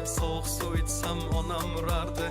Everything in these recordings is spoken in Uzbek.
soğuk su içsem onam urardı.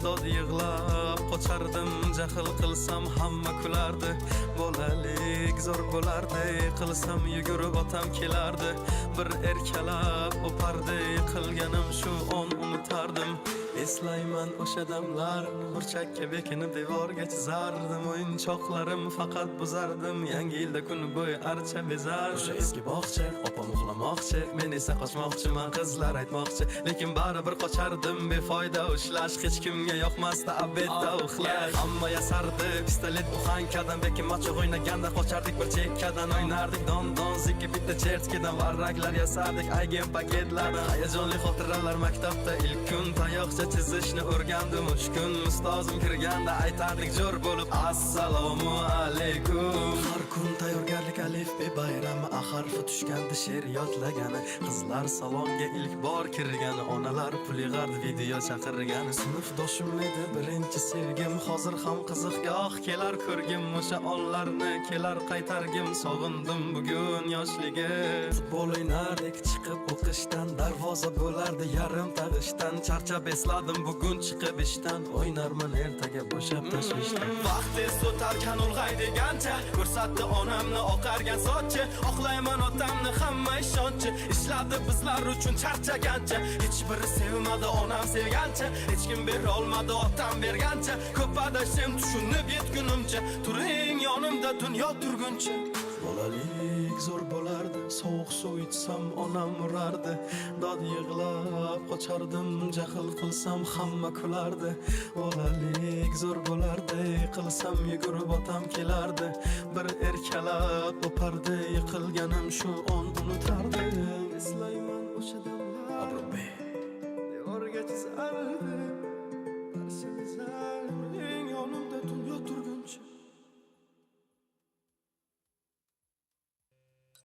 Dod yığlab qoçardım, jahl qilsam hamma kulardi. Bolalik zo'r bo'lardi, qilsam yugurib otam kelardi. Bir erkalab o'pardi, qilganim shu on unutardim. Eslayman o'sha damlar, burchakka bekinib devorga chizardim. O'yinchoqlarim faqat buzardim, yangi yilda kun bo'yi archa bezardim. O'sha eski bog'cha, opam uxlamoqchi, men esa qochmoqchiman, qizlar aytmoqchi. Lekin baribir qochardim, befoyda ushlash, hech kimga yoqmasdi abedda uxlash. Hamma yasardi, pistolet buxankadan, bekin machoq o'ynaganda qochardik bir chekkadan. O'ynardik don zikki bitta chertkidan, varraklar yasardik aygen paketlardan. Hayajonli xotiralar maktabda ilk kun, tayoqcha chizishni o'rgandim uch kun. Ustozim kirganda aytardik jo'r bo'lib assalomu alaykum. Har kun tayyorgarlik alifbe bayrami, harfi tushganda she'r yodlagani, qizlar salonga ilk bor kirgani, onalar pul yig'ardi video chaqirgani. Sinfdoshim edi birinchi sevgim, hozir ham qiziqgoh kelar ko'rgim. O'sha onlarni kelar qaytargim, sog'indim bugun yoshligim. Futbol o'ynardik chiqib o'qishdan, darvoza bo'lardi yarim tag'ishdan. Charchab esladim bugun chiqib ishdan, o'ynarman ertaga bo'shab tashvishdan. Vaqt tez o'tarkan ulg'ay degancha, ko'rsatdi onamni oqargan sochi. Oqlayman otamni hamma ishonchi, ishladi bizlar uchun charchagancha. Hech biri sevmadi onam sevgancha, hech kim bera olmadi otam bergancha. Ko'p adashim tushunib yetgunimcha, turing yonimda dunyo turguncha. Bolalik zo'r bo'lardi, sovuq suv ichsam onam urardi. Dod yig'lab qochardim, jahl qilsam hamma kulardi. Bolalik zo'r bo'lardi, qilsam yugurib otam kelardi. Bir erkalab o'pardi, yiqilganim shu on unutardi. Eslayman o'sha damlar, devorga chizardi.